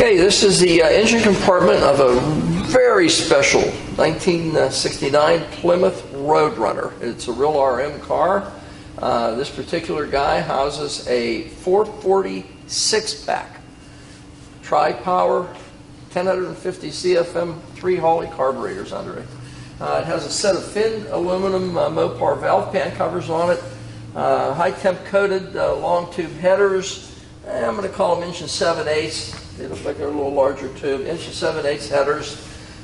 Okay, this is the engine compartment of a very special 1969 Plymouth Roadrunner. It's a real RM car. This particular guy houses a 440 6-pack, tri-power, 1050 CFM 3 Hawley carburetors under it. It has a set of thin aluminum Mopar valve pan covers on it, high temp coated long tube headers. I'm going to call them 1 7/8. They look like they're a little larger tube. 1 7/8 headers.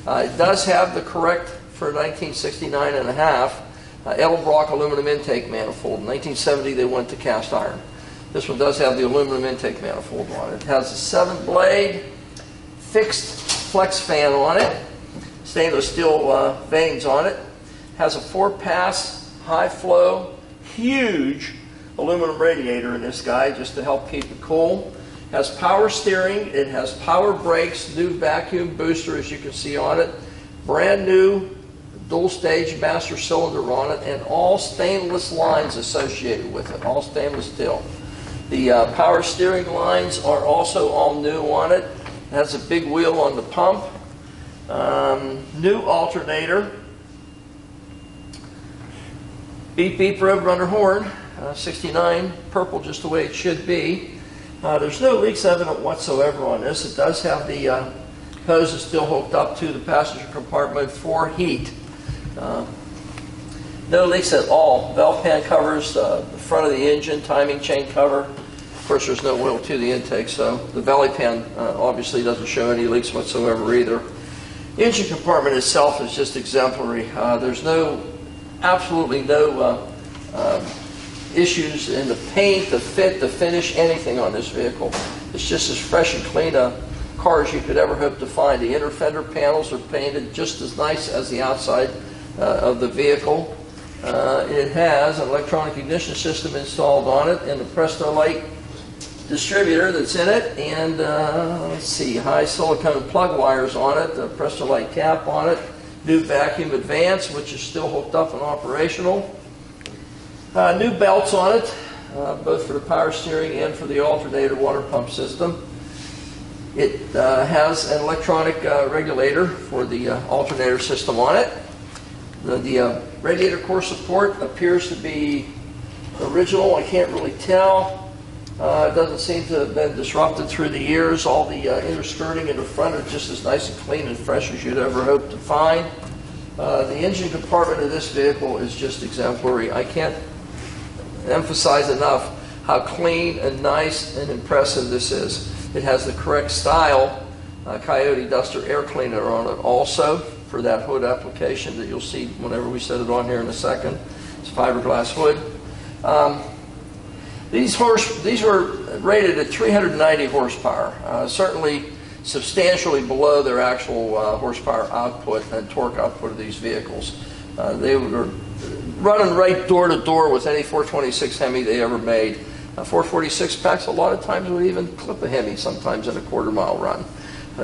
It does have the correct, for 1969 and a half, Edelbrock aluminum intake manifold. In 1970 they went to cast iron. This one does have the aluminum intake manifold on it. It has a 7-blade fixed flex fan on it, stainless steel vanes on it. Has a 4-pass high flow, huge aluminum radiator in this guy just to help keep it cool. Has power steering, it has power brakes, new vacuum booster as you can see on it, brand new dual stage master cylinder on it, and all stainless lines associated with it, all stainless steel. The power steering lines are also all new on it. It has a big wheel on the pump, new alternator, beep beep Roadrunner horn, 69, purple just the way it should be. There's no leaks evident whatsoever on this. It does have the hoses still hooked up to the passenger compartment for heat. No leaks at all. Valve pan covers, the front of the engine, timing chain cover. Of course, there's no oil to the intake, so the valley pan obviously doesn't show any leaks whatsoever either. The engine compartment itself is just exemplary. There's absolutely no issues in the paint, the fit, the finish, anything on this vehicle. It's just as fresh and clean a car as you could ever hope to find. The inner fender panels are painted just as nice as the outside of the vehicle. It has an electronic ignition system installed on it and the Presto Light distributor that's in it, and let's see, high silicone plug wires on it, the Presto Light cap on it, new vacuum advance which is still hooked up and operational. New belts on it, both for the power steering and for the alternator water pump system. It has an electronic regulator for the alternator system on it. The radiator core support appears to be original. I can't really tell. It doesn't seem to have been disrupted through the years. All the inner skirting in the front are just as nice and clean and fresh as you'd ever hope to find. The engine compartment of this vehicle is just exemplary. I can't emphasize enough how clean and nice and impressive this is. It has the correct style Coyote Duster air cleaner on it also for that hood application that you'll see whenever we set it on here in a second. It's a fiberglass hood. These were rated at 390 horsepower, certainly substantially below their actual horsepower output and torque output of these vehicles. They were running right door to door with any 426 Hemi they ever made. 446 packs a lot of times would even clip a Hemi sometimes in a quarter-mile run.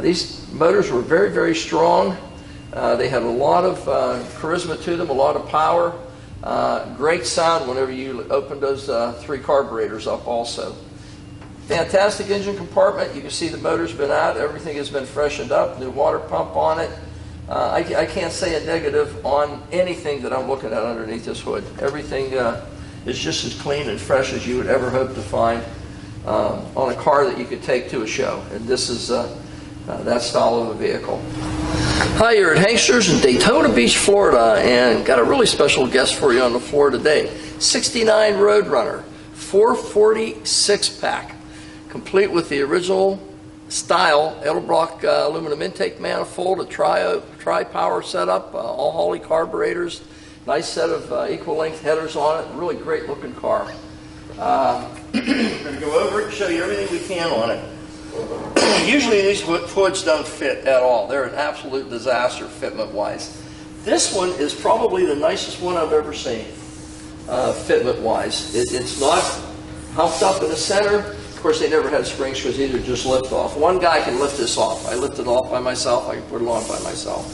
These motors were very, very strong. They had a lot of charisma to them, a lot of power. Great sound whenever you open those 3 carburetors up also. Fantastic engine compartment. You can see the motor's been out. Everything has been freshened up. New water pump on it. I can't say a negative on anything that I'm looking at underneath this hood. Everything is just as clean and fresh as you would ever hope to find on a car that you could take to a show. And this is that style of a vehicle. Hi, you're at Hanksters in Daytona Beach, Florida, and got a really special guest for you on the floor today. 69 Roadrunner, 440 6-pack, complete with the original style Edelbrock aluminum intake manifold, a tri-power setup, all Hawley carburetors, nice set of equal length headers on it, really great looking car. We're going to go over it and show you everything we can on it. Usually these hoods don't fit at all. They're an absolute disaster fitment wise. This one is probably the nicest one I've ever seen fitment wise. It's not humped up in the center. Of course, they never had springs because these are just lift off. One guy can lift this off. I lift it off by myself. I can put it on by myself.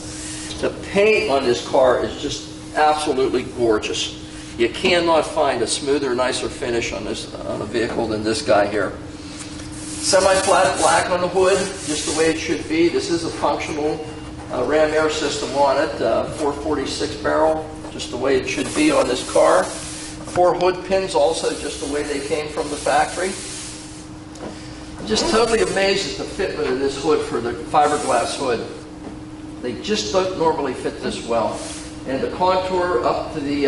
The paint on this car is just absolutely gorgeous. You cannot find a smoother, nicer finish on a vehicle than this guy here. Semi-flat black on the hood, just the way it should be. This is a functional ram air system on it, 446 barrel, just the way it should be on this car. 4 hood pins also just the way they came from the factory. I'm just totally amazed at the fitment of this hood for the fiberglass hood. They just don't normally fit this well. And the contour up to the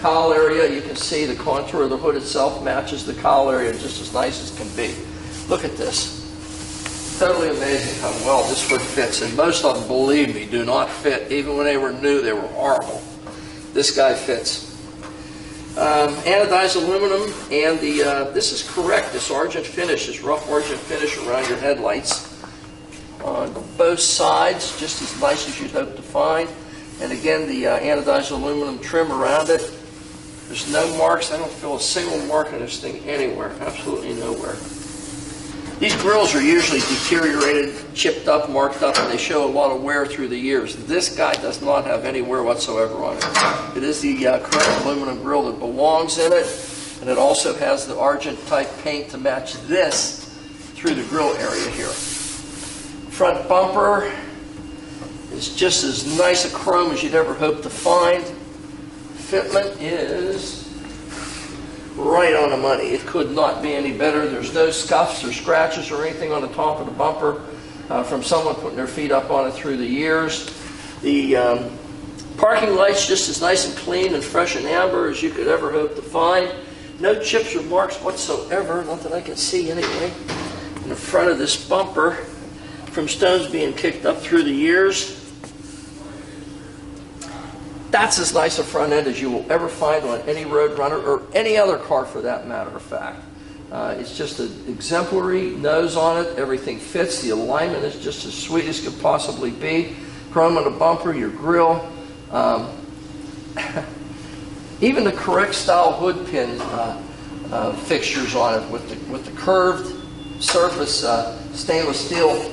cowl area, you can see the contour of the hood itself matches the cowl area just as nice as can be. Look at this. Totally amazing how well this hood fits. And most of them, believe me, do not fit. Even when they were new, they were horrible. This guy fits. Anodized aluminum, and this is correct. This argent finish, this rough argent finish around your headlights on both sides, just as nice as you'd hope to find. And again, the anodized aluminum trim around it. There's no marks. I don't feel a single mark on this thing anywhere. Absolutely nowhere. These grills are usually deteriorated, chipped up, marked up, and they show a lot of wear through the years. This guy does not have any wear whatsoever on it. It is the correct aluminum grill that belongs in it, and it also has the argent type paint to match this through the grill area here. Front bumper is just as nice a chrome as you'd ever hope to find. Fitment is right on the money. It could not be any better. There's no scuffs or scratches or anything on the top of the bumper from someone putting their feet up on it through the years. The parking lights just as nice and clean and fresh and amber as you could ever hope to find. No chips or marks whatsoever, not that I can see anyway, in the front of this bumper from stones being kicked up through the years. That's as nice a front end as you will ever find on any Roadrunner or any other car for that matter of fact. It's just an exemplary nose on it. Everything fits. The alignment is just as sweet as could possibly be. Chrome on the bumper, your grille. Even the correct style hood pin fixtures on it with the curved surface stainless steel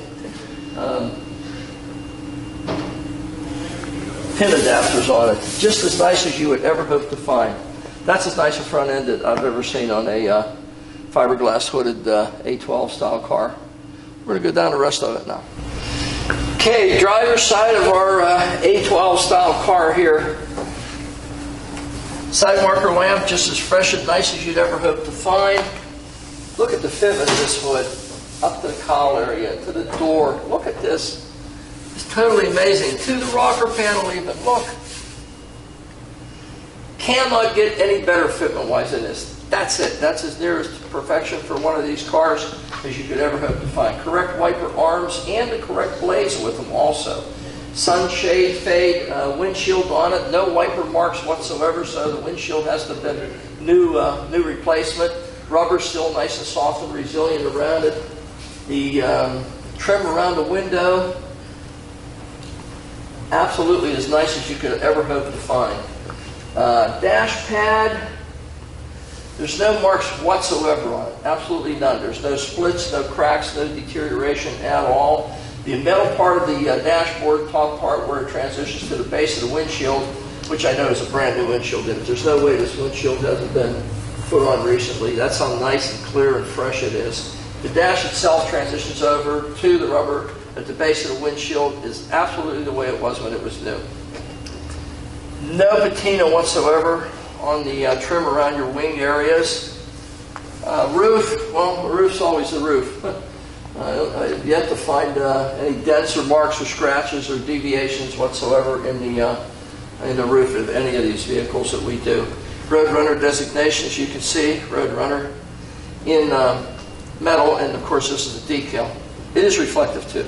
pin adapters on it, just as nice as you would ever hope to find. That's as nice a front end that I've ever seen on a fiberglass hooded A12 style car. We're going to go down the rest of it now. Okay, driver's side of our A12 style car here. Side marker lamp, just as fresh and nice as you'd ever hope to find. Look at the fitment of this hood, up to the cowl area, to the door. Look at this. It's totally amazing. To the rocker panel even. Look. Cannot get any better fitment-wise than this. That's it. That's as near as perfection for one of these cars as you could ever hope to find. Correct wiper arms and the correct blades with them also. Sunshade fade windshield on it. No wiper marks whatsoever, so the windshield has to have been new replacement. Rubber still nice and soft and resilient around it. The trim around the window, absolutely as nice as you could ever hope to find. Dash pad, there's no marks whatsoever on it. Absolutely none. There's no splits, no cracks, no deterioration at all. The metal part of the dashboard, top part where it transitions to the base of the windshield, which I know is a brand new windshield in it. There's no way this windshield hasn't been put on recently. That's how nice and clear and fresh it is. The dash itself transitions over to the rubber at the base of the windshield is absolutely the way it was when it was new. No patina whatsoever on the trim around your wing areas. Roof, well, the roof's always the roof. I've yet to find any dents or marks or scratches or deviations whatsoever in the roof of any of these vehicles that we do. Roadrunner designation, as you can see, Roadrunner in metal, and of course this is a decal. It is reflective too.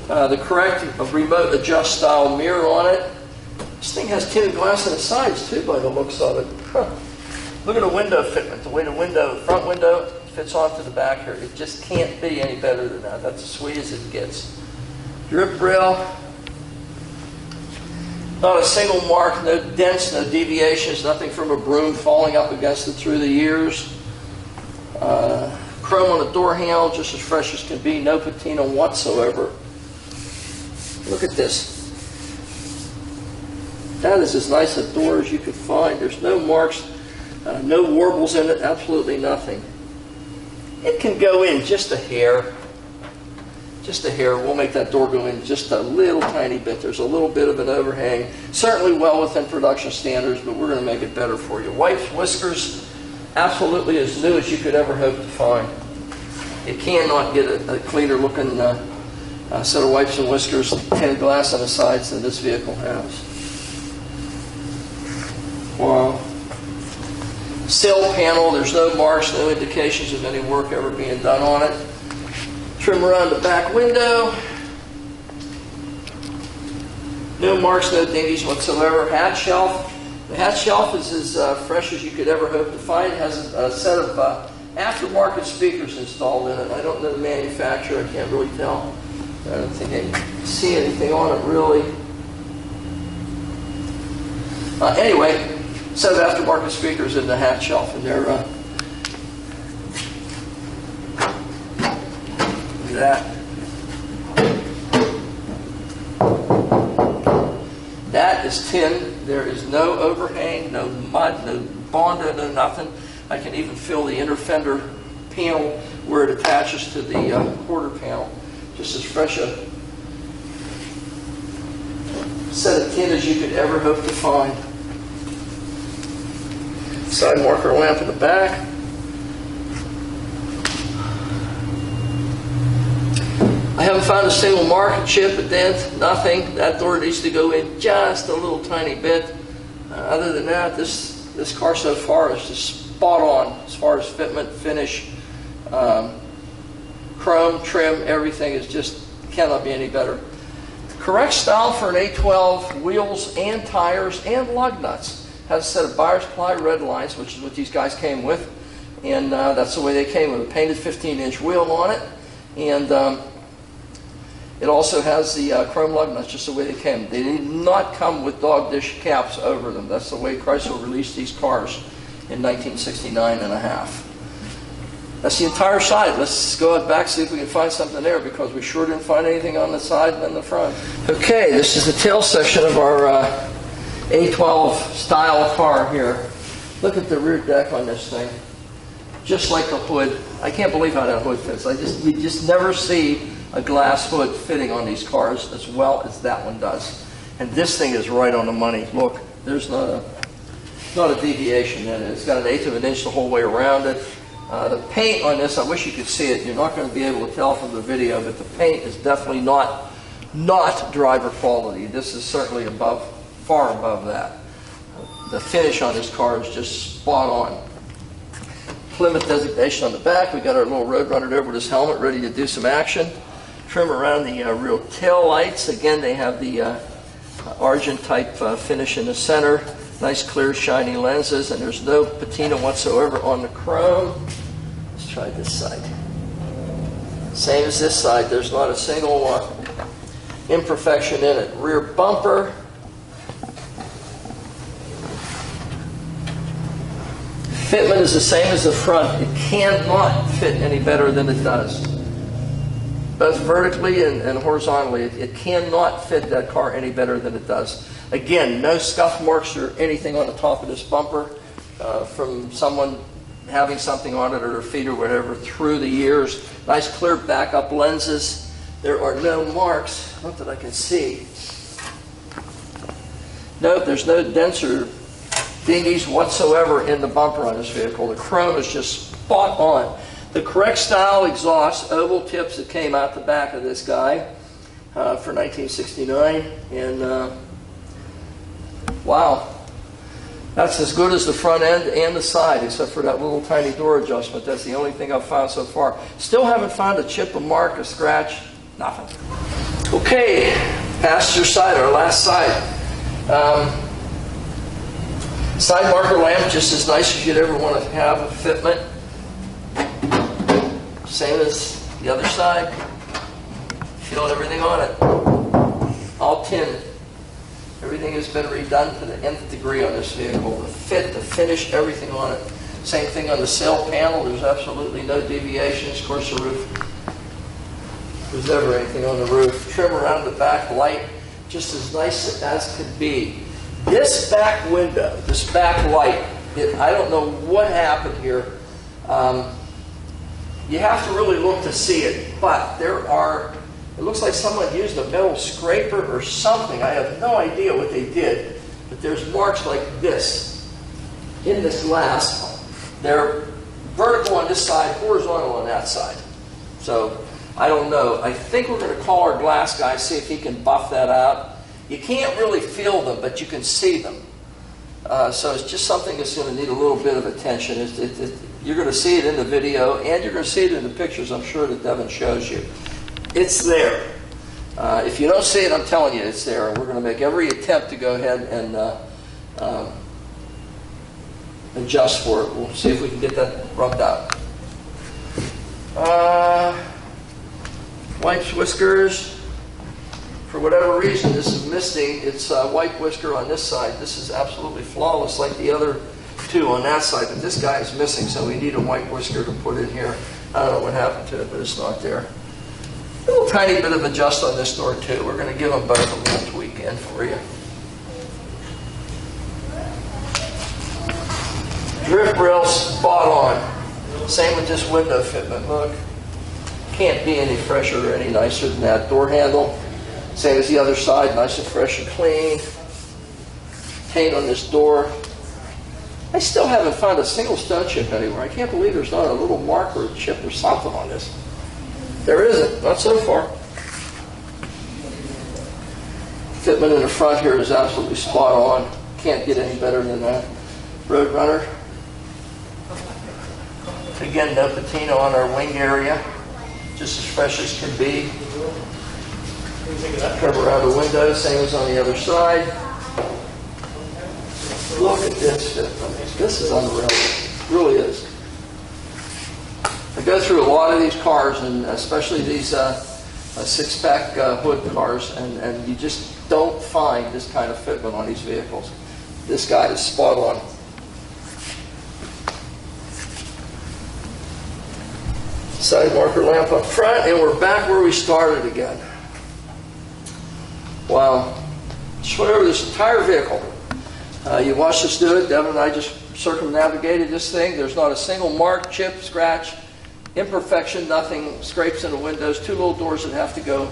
The correct remote adjust style mirror on it. This thing has tinted glass on the sides too by the looks of it. Huh. Look at the window fitment, the way the front window fits onto the back here. It just can't be any better than that. That's as sweet as it gets. Drip rail, not a single mark, no dents, no deviations, nothing from a broom falling up against it through the years. Chrome on the door handle, just as fresh as can be, no patina whatsoever. Look at this. That is as nice a door as you could find. There's no marks, no warbles in it, absolutely nothing. It can go in just a hair. Just a hair. We'll make that door go in just a little tiny bit. There's a little bit of an overhang. Certainly well within production standards, but we're going to make it better for you. Wipes, whiskers, absolutely as new as you could ever hope to find. You cannot get a cleaner looking set of wipes and whiskers, tinted glass on the sides than this vehicle has. Wow. Sill panel, there's no marks, no indications of any work ever being done on it. Trim around the back window. No marks, no dinghies whatsoever. Hatch shelf. The hatch shelf is as fresh as you could ever hope to find. It has a set of aftermarket speakers installed in it. I don't know the manufacturer, I can't really tell. I don't think I can see anything on it really. Anyway, set of aftermarket speakers in the hatch shelf, and they're look at that. That is tin. There is no overhang, no mud, no Bondo, no nothing. I can even feel the inner fender panel where it attaches to the quarter panel. Just as fresh a set of tin as you could ever hope to find. Side marker lamp in the back. I haven't found a single mark, a chip, a dent, nothing. That door needs to go in just a little tiny bit. Other than that, this car so far is just spot on as far as fitment, finish, chrome, trim, everything is just cannot be any better. Correct style for an A12, wheels and tires and lug nuts. Has a set of buyer's ply red lines, which is what these guys came with, and that's the way they came with a painted 15-inch wheel on it, and it also has the chrome lug nuts, just the way they came. They did not come with dog dish caps over them. That's the way Chrysler released these cars in 1969 and a half. That's the entire side. Let's go out back, see if we can find something there, because we sure didn't find anything on the side and the front. Okay, this is the tail section of our A12 style car here. Look at the rear deck on this thing. Just like the hood. I can't believe how that hood fits. You just never see a glass hood fitting on these cars as well as that one does. And this thing is right on the money. Look, there's not a deviation in it. It's got an 1/8 of an inch the whole way around it. The paint on this, I wish you could see it. You're not going to be able to tell from the video, but the paint is definitely not driver quality. This is certainly far above that. The finish on this car is just spot on. Plymouth designation on the back. We got our little Roadrunner there with his helmet ready to do some action. Trim around the rear tail lights. Again, they have the Argent type finish in the center. Nice clear shiny lenses, and there's no patina whatsoever on the chrome. Let's try this side. Same as this side. There's not a single imperfection in it. Rear bumper. Fitment is the same as the front. It cannot fit any better than it does. Both vertically and horizontally, it cannot fit that car any better than it does. Again, no scuff marks or anything on the top of this bumper from someone having something on it or their feet or whatever through the years. Nice clear backup lenses. There are no marks, not that I can see. Nope, there's no dents or dinghies whatsoever in the bumper on this vehicle. The chrome is just spot on. The correct style exhaust, oval tips that came out the back of this guy for 1969. And wow, that's as good as the front end and the side, except for that little tiny door adjustment. That's the only thing I've found so far. Still haven't found a chip, a mark, a scratch, nothing. Okay, passenger side, our last side. Side marker lamp, just as nice as you'd ever want to have a fitment. Same as the other side. Feel everything on it. All tin. Everything has been redone to the nth degree on this vehicle. The fit, the finish, everything on it. Same thing on the sail panel. There's absolutely no deviations. Of course, the roof. There's never anything on the roof. Trim around the back light, just as nice as could be. This back window, this back light, I don't know what happened here. You have to really look to see it, but there are, it looks like someone used a metal scraper or something. I have no idea what they did, but there's marks like this in this glass. They're vertical on this side, horizontal on that side. So I don't know. I think we're going to call our glass guy, see if he can buff that out. You can't really feel them, but you can see them. So it's just something that's going to need a little bit of attention. You're going to see it in the video, and you're going to see it in the pictures, I'm sure, that Devin shows you. It's there. If you don't see it, I'm telling you, it's there. We're going to make every attempt to go ahead and adjust for it. We'll see if we can get that rubbed out. Wipes whiskers. For whatever reason, this is missing. It's white whisker on this side. This is absolutely flawless like the other two on that side, but this guy is missing, so we need a white whisker to put in here. I don't know what happened to it, but it's not there. A little tiny bit of adjust on this door too. We're going to give them both a little tweak in for you. Drift rail spot on. Same with this window fitment. Look, can't be any fresher or any nicer than that. Door handle, same as the other side, nice and fresh and clean. Paint on this door. I still haven't found a single stone chip anywhere. I can't believe there's not a little mark or a chip or something on this. There isn't, not so far. Fitment in the front here is absolutely spot on. Can't get any better than that. Roadrunner. Again, no patina on our wing area. Just as fresh as can be. Cover around the window, same as on the other side. Look at this fitment. This is unreal. It really is. I go through a lot of these cars, and especially these six-pack hood cars, and you just don't find this kind of fitment on these vehicles. This guy is spot on. Side marker lamp up front, and we're back where we started again. Wow. Just went over this entire vehicle. You watched us do it. Devin and I just circumnavigated this thing. There's not a single mark, chip, scratch, imperfection, nothing, scrapes in the windows, two little doors that have to go.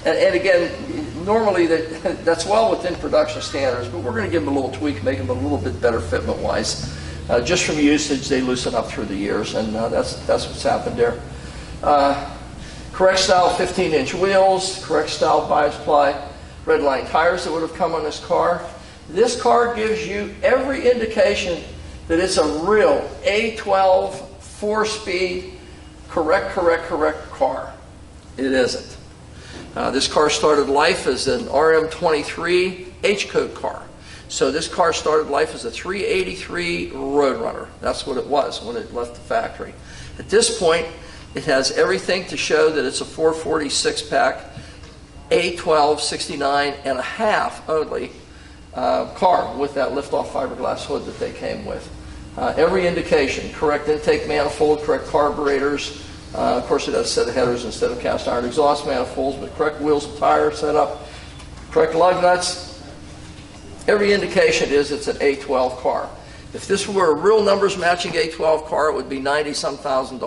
And again, normally that's well within production standards, but we're going to give them a little tweak, make them a little bit better fitment-wise. Just from usage, they loosen up through the years, and that's what's happened there. Correct style 15-inch wheels, correct style bi-ply red line tires that would have come on this car. This car gives you every indication that it's a real A12 4-speed correct car. It isn't. This car started life as an RM23 H-code car. So this car started life as a 383 Roadrunner. That's what it was when it left the factory. At this point, it has everything to show that it's a 446-pack A12 69 and a half only car with that lift-off fiberglass hood that they came with. Every indication, correct intake manifold, correct carburetors. Of course, it has a set of headers instead of cast iron exhaust manifolds, but correct wheels and tire setup, correct lug nuts. Every indication is it's an A12 car. If this were a real numbers matching A12 car, it would be $90-some thousand.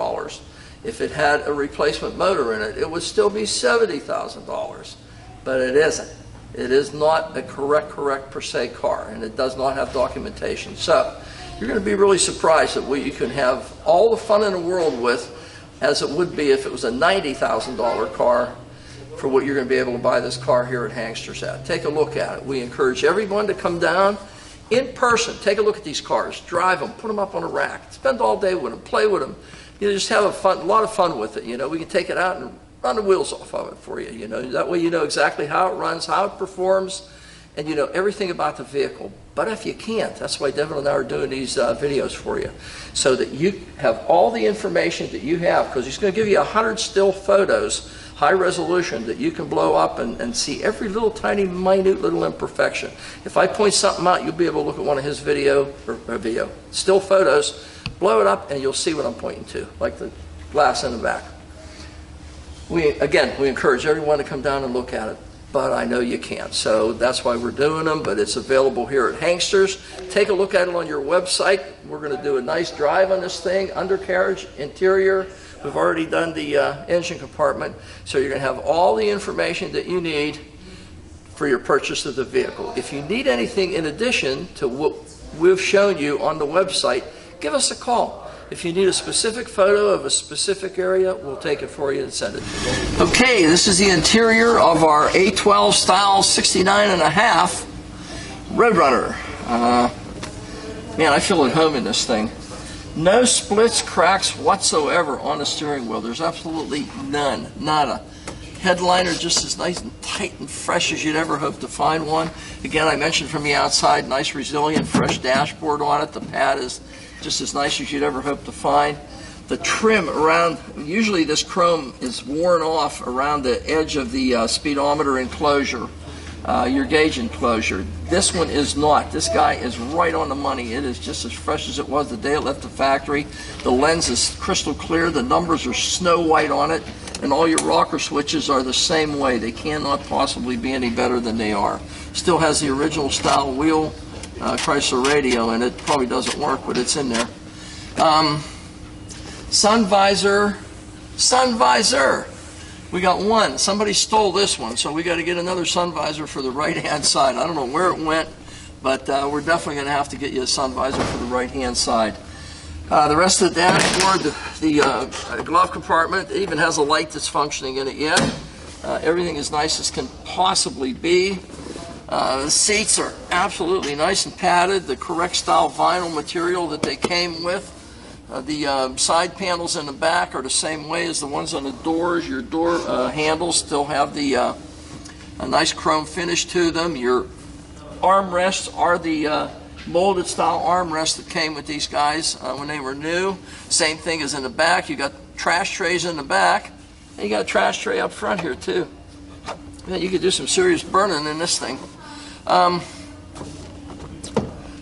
If it had a replacement motor in it, it would still be $70,000. But it isn't. It is not a correct per se car, and it does not have documentation. So you're going to be really surprised at what you can have all the fun in the world with, as it would be if it was a $90,000 car, for what you're going to be able to buy this car here at Hangster's at. Take a look at it. We encourage everyone to come down in person. Take a look at these cars. Drive them. Put them up on a rack. Spend all day with them. Play with them. You know, just have a lot of fun with it. You know, we can take it out and run the wheels off of it for you. You know, that way you know exactly how it runs, how it performs, and you know everything about the vehicle. But if you can't, that's why Devin and I are doing these videos for you, so that you have all the information that you have, because he's going to give you 100 still photos, high resolution, that you can blow up and see every little tiny, minute little imperfection. If I point something out, you'll be able to look at one of his still photos, blow it up, and you'll see what I'm pointing to, like the glass in the back. We encourage everyone to come down and look at it. but I know you can't. So that's why we're doing them, but it's available here at Hanksters. Take a look at it on your website. We're going to do a nice drive on this thing, undercarriage, interior. We've already done the engine compartment, so you're going to have all the information that you need for your purchase of the vehicle. If you need anything in addition to what we've shown you on the website, give us a call. If you need a specific photo of a specific area, we'll take it for you and send it to you. Okay, this is the interior of our A12 style 69.5 Roadrunner. Man, I feel at home in this thing. No splits, cracks whatsoever on the steering wheel. There's absolutely none, nada. Headliner just as nice and tight and fresh as you'd ever hope to find one. Again, I mentioned from the outside, nice resilient fresh dashboard on it. The pad is just as nice as you'd ever hope to find. The trim around, usually this chrome is worn off around the edge of the speedometer enclosure, your gauge enclosure. This one is not. This guy is right on the money. It is just as fresh as it was the day it left the factory. The lens is crystal clear. The numbers are snow white on it. And all your rocker switches are the same way. They cannot possibly be any better than they are. Still has the original style wheel Chrysler radio, and it probably doesn't work, but it's in there. Sun visor. We got one. Somebody stole this one, so we got to get another sun visor for the right-hand side. I don't know where it went, but we're definitely going to have to get you a sun visor for the right-hand side. The rest of the dashboard, the glove compartment, it even has a light that's functioning in it yet. Everything is nice as can possibly be. The seats are absolutely nice and padded, the correct style vinyl material that they came with. The side panels in the back are the same way as the ones on the doors. Your door handles still have the a nice chrome finish to them. Your armrests are the molded style armrests that came with these guys when they were new. Same thing as in the back. You got trash trays in the back, and you got a trash tray up front here too. Yeah, you could do some serious burning in this thing.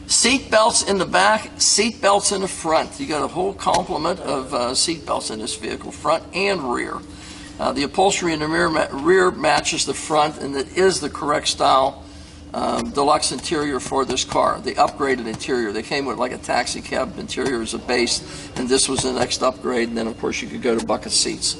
Seat belts in the back, seat belts in the front. You got a whole complement of seat belts in this vehicle, front and rear. The upholstery in the rear matches the front, and it is the correct style deluxe interior for this car, the upgraded interior. They came with like a taxi cab interior as a base, and this was the next upgrade, and then of course you could go to bucket seats.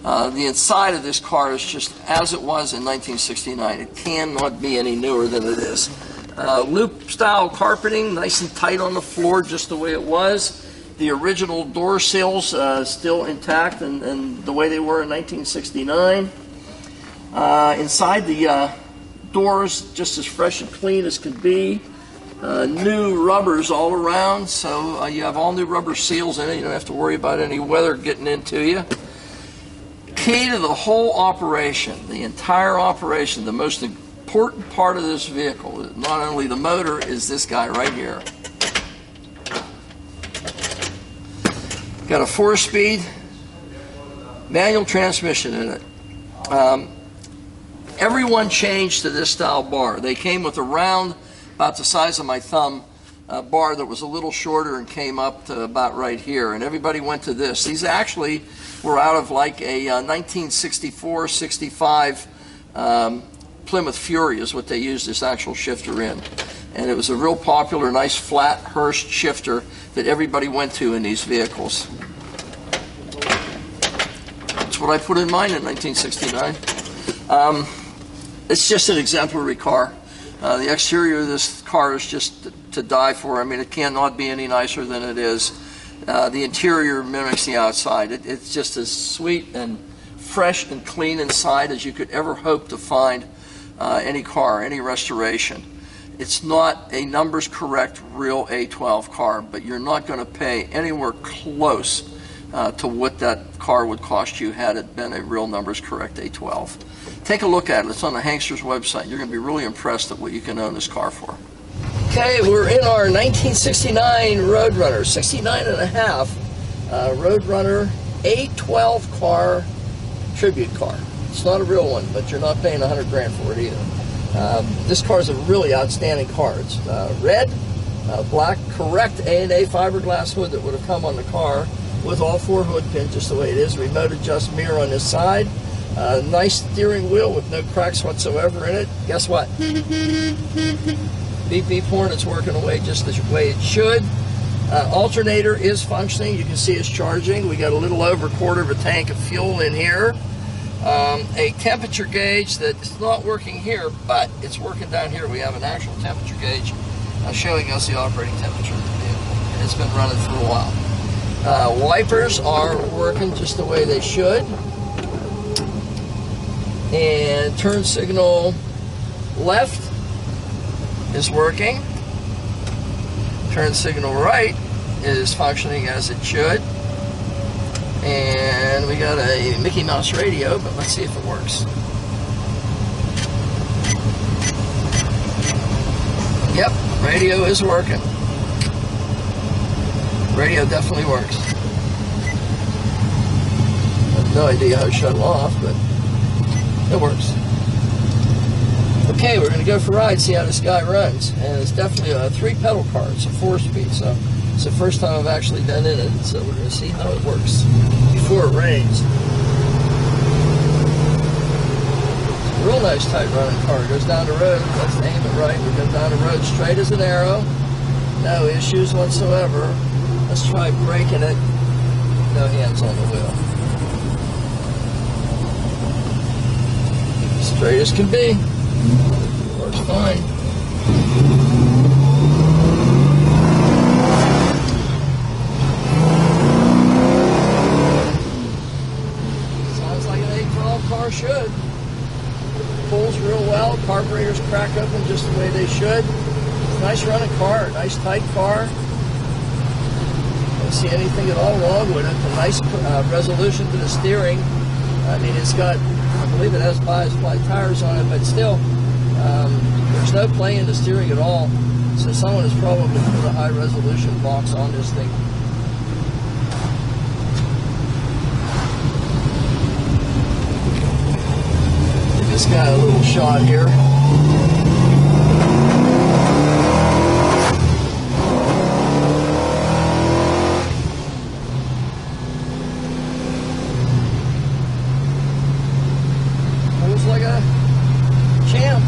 The inside of this car is just as it was in 1969. It cannot be any newer than it is. Loop style carpeting, nice and tight on the floor, just the way it was. The original door sills still intact and the way they were in 1969. Inside the doors, just as fresh and clean as could be. New rubbers all around, so you have all new rubber seals in it. You don't have to worry about any weather getting into you. Key to the whole operation, the entire operation, the most important part of this vehicle, not only the motor, is this guy right here. Got a 4-speed manual transmission in it. Everyone changed to this style bar. They came with a round, about the size of my thumb, bar that was a little shorter and came up to about right here, and everybody went to this. These actually were out of like a 1964-65 Plymouth Fury is what they used this actual shifter in. And it was a real popular, nice flat Hurst shifter that everybody went to in these vehicles. That's what I put in mine in 1969. It's just an exemplary car. The exterior of this car is just to die for. I mean, it cannot be any nicer than it is. The interior mimics the outside. It's just as sweet and fresh and clean inside as you could ever hope to find any car, any restoration. It's not a numbers correct real A12 car, but you're not going to pay anywhere close to what that car would cost you had it been a real numbers correct A12. Take a look at it. It's on the Hanksters website. You're going to be really impressed at what you can own this car for. Okay, we're in our 1969 Roadrunner, 69.5 Roadrunner A12 car, tribute car. It's not a real one, but you're not paying $100 grand for it either. This car is a really outstanding car. It's red, black, correct A&A fiberglass hood that would have come on the car with all 4 hood pins, just the way it is. Remote adjust mirror on this side. Nice steering wheel with no cracks whatsoever in it. Guess what? Beep beep horn, it's working away just the way it should. Alternator is functioning. You can see it's charging. We got a little over a quarter of a tank of fuel in here. A temperature gauge that's not working here, but it's working down here. We have an actual temperature gauge showing us the operating temperature of the vehicle. And it's been running for a while. Wipers are working just the way they should. And turn signal left is working. Turn signal right is functioning as it should. And we got a Mickey Mouse radio, but let's see if it works. Yep, radio is working. Radio definitely works. I have no idea how to shut it off, but it works. Okay, we're going to go for a ride, see how this guy runs. And it's definitely a 3-pedal car. It's a 4-speed, so it's the first time I've actually been in it. So we're going to see how it works before it rains. It's a real nice tight running car. It goes down the road. Let's aim it right. We go down the road straight as an arrow. No issues whatsoever. Let's try braking it. No hands on the wheel. Straight as can be. Works fine. Sounds like an A12 car should. Pulls real well. Carburetors crack open just the way they should. It's a nice running car. A nice tight car. Don't see anything at all wrong with it. A nice resolution to the steering. I mean, it's got, I believe it has bias-fly tires on it, but still, there's no play in the steering at all. So someone has probably put a high-resolution box on this thing. Give this guy a little shot here. Like a champ.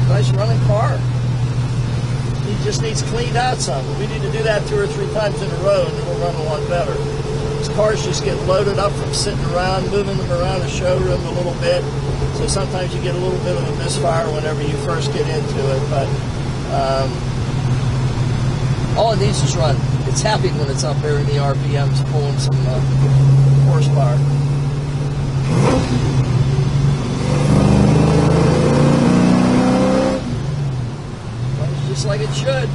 Nice running car. He just needs cleaned out some. We need to do that 2 or 3 times in a row and it'll run a lot better. These cars just get loaded up from sitting around, moving them around the showroom a little bit. So sometimes you get a little bit of a misfire whenever you first get into it. But all it needs is run. It's happy when it's up there in the RPMs pulling some horsepower. Just like it should.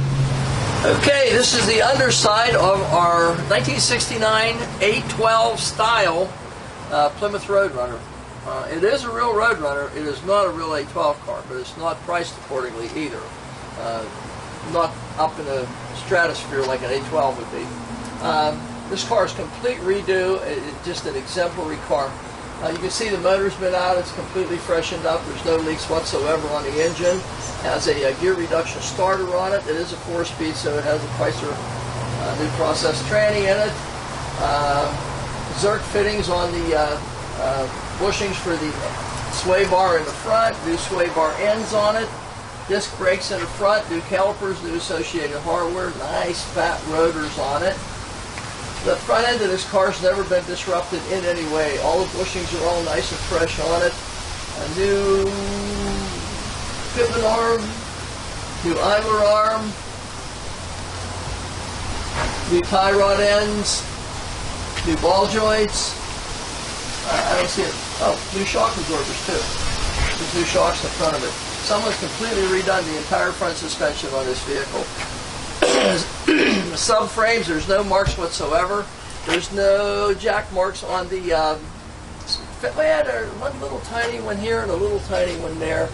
Okay, this is the underside of our 1969 A12 style Plymouth Roadrunner. It is a real Roadrunner. It is not a real A12 car, but it's not priced accordingly either. Not up in the stratosphere like an A12 would be. This car is complete redo. It's just an exemplary car. You can see the motor's been out. It's completely freshened up. There's no leaks whatsoever on the engine. Has a gear reduction starter on it. It is a 4-speed, so it has a Chrysler new process tranny in it. Zerk fittings on the bushings for the sway bar in the front. New sway bar ends on it. Disc brakes in the front. New calipers. New associated hardware. Nice fat rotors on it. The front end of this car's never been disrupted in any way. All the bushings are all nice and fresh on it. A new pivot arm, new idler arm, new tie rod ends, new ball joints. I don't see it. Oh, new shock absorbers too. There's new shocks in front of it. Someone's completely redone the entire front suspension on this vehicle. The subframes, there's no marks whatsoever. There's no jack marks on the, we had one little tiny one here and a little tiny one there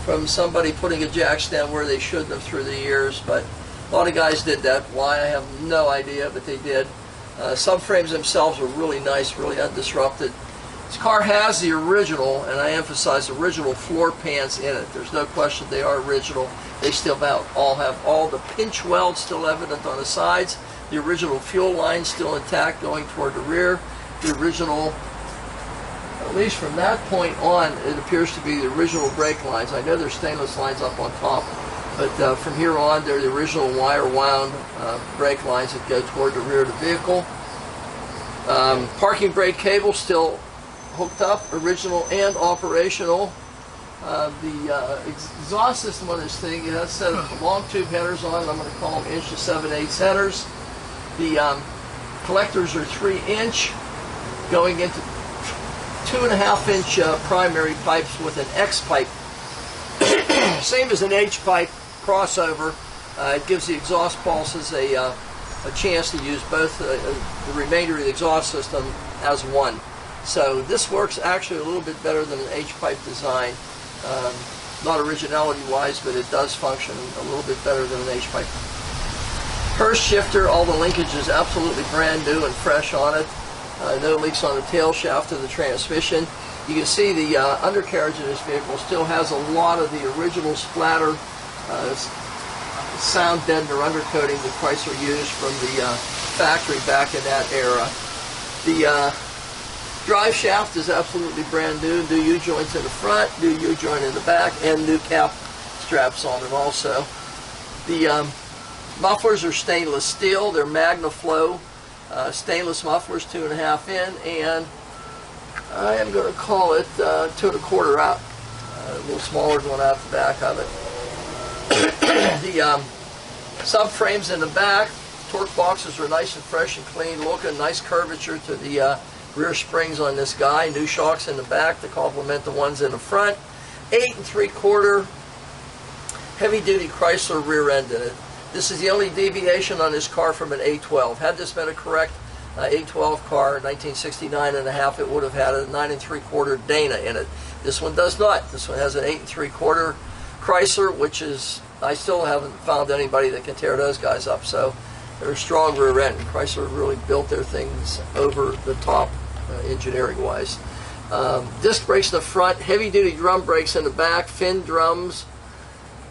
from somebody putting a jack stand where they shouldn't have through the years, but a lot of guys did that. Why, I have no idea, but they did. Subframes themselves are really nice, really undisrupted. This car has the original, and I emphasize original floor pans in it. There's no question they are original. They still all have all the pinch welds still evident on the sides. The original fuel line still intact going toward the rear. The original at least from that point on, it appears to be the original brake lines. I know there's stainless lines up on top, but from here on, they're the original wire-wound brake lines that go toward the rear of the vehicle. Parking brake cable still hooked up, original and operational. The exhaust system on this thing, it has a set of long tube headers on it. I'm going to call them 1 7/8 headers. The collectors are 3-inch, going into 2.5-inch primary pipes with an X pipe. Same as an H pipe crossover. It gives the exhaust pulses a chance to use both the remainder of the exhaust system as one. So this works actually a little bit better than an H pipe design. Not originality wise, but it does function a little bit better than an H pipe. Hurst shifter, all the linkage is absolutely brand new and fresh on it. No leaks on the tail shaft of the transmission. You can see the undercarriage of this vehicle still has a lot of the original splatter sound deadener undercoating that Chrysler used from the factory back in that era. The drive shaft is absolutely brand new. New U-joints in the front, new U-joint in the back, and new cap straps on it also. The mufflers are stainless steel. They're MagnaFlow stainless mufflers, 2.5 in, and I am going to call it 2 1/4 out. A little smaller going out the back of it. The subframes in the back, torque boxes are nice and fresh and clean looking. Nice curvature to the rear springs on this guy. New shocks in the back to complement the ones in the front. 8 3/4 heavy-duty Chrysler rear end in it. This is the only deviation on this car from an A12. Had this been a correct A12 car in 1969.5, it would have had a 9 3/4 Dana in it. This one does not. This one has an 8 3/4 Chrysler, which is, I still haven't found anybody that can tear those guys up. So they're a strong rear end. Chrysler really built their things over the top, engineering-wise. Disc brakes in the front, heavy-duty drum brakes in the back, fin drums.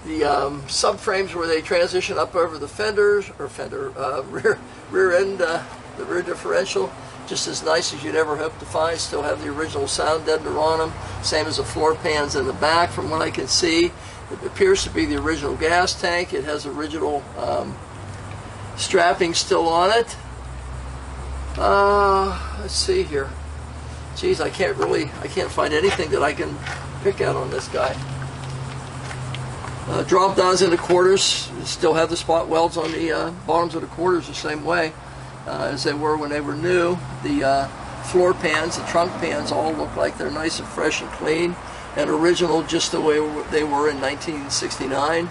The subframes where they transition up over the fenders, or rear end, the rear differential, just as nice as you'd ever hope to find. Still have the original sound deadener on them, same as the floor pans in the back from what I can see. It appears to be the original gas tank. It has original strapping still on it. Let's see here. Geez, I can't find anything that I can pick out on this guy. Drop downs in the quarters still have the spot welds on the bottoms of the quarters the same way as they were when they were new. The floor pans, the trunk pans all look like they're nice and fresh and clean and original, just the way they were in 1969.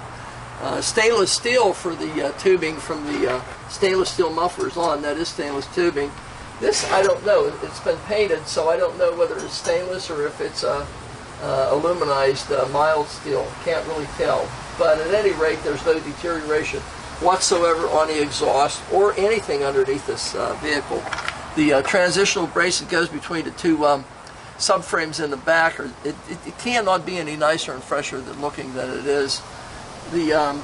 Stainless steel for the tubing from the stainless steel mufflers on. That is stainless tubing. This, I don't know. It's been painted, so I don't know whether it's stainless or if it's aluminized mild steel. Can't really tell. But at any rate, there's no deterioration whatsoever on the exhaust or anything underneath this vehicle. The transitional brace that goes between the two subframes in the back, it cannot be any nicer and fresher looking than it is. The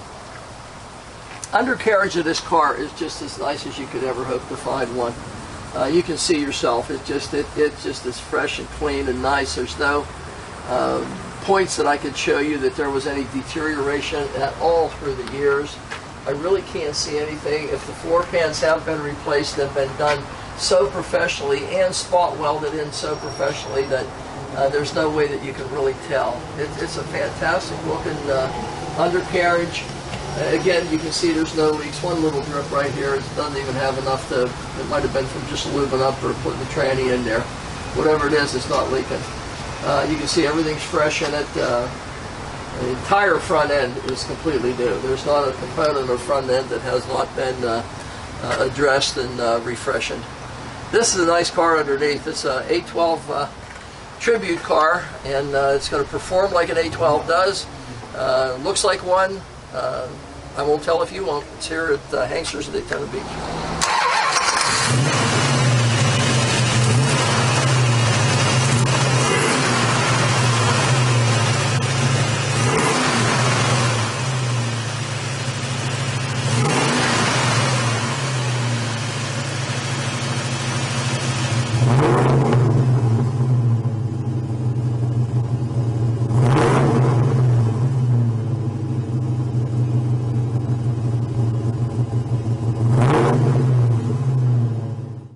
undercarriage of this car is just as nice as you could ever hope to find one. You can see yourself. It's just as fresh and clean and nice. There's no points that I could show you that there was any deterioration at all through the years. I really can't see anything. If the floor pans have been replaced, they've been done so professionally and spot welded in so professionally that there's no way that you can really tell. It's a fantastic looking undercarriage. Again, you can see there's no leaks. One little drip right here. It doesn't even have enough to, it might have been from just lubing up or putting the tranny in there. Whatever it is, it's not leaking. You can see everything's fresh in it. The entire front end is completely new. There's not a component of front end that has not been addressed and refreshened. This is a nice car underneath. It's a A12 tribute car, and it's going to perform like an A12 does. Looks like one. I won't tell if you won't. It's here at Hankster's at Daytona Beach.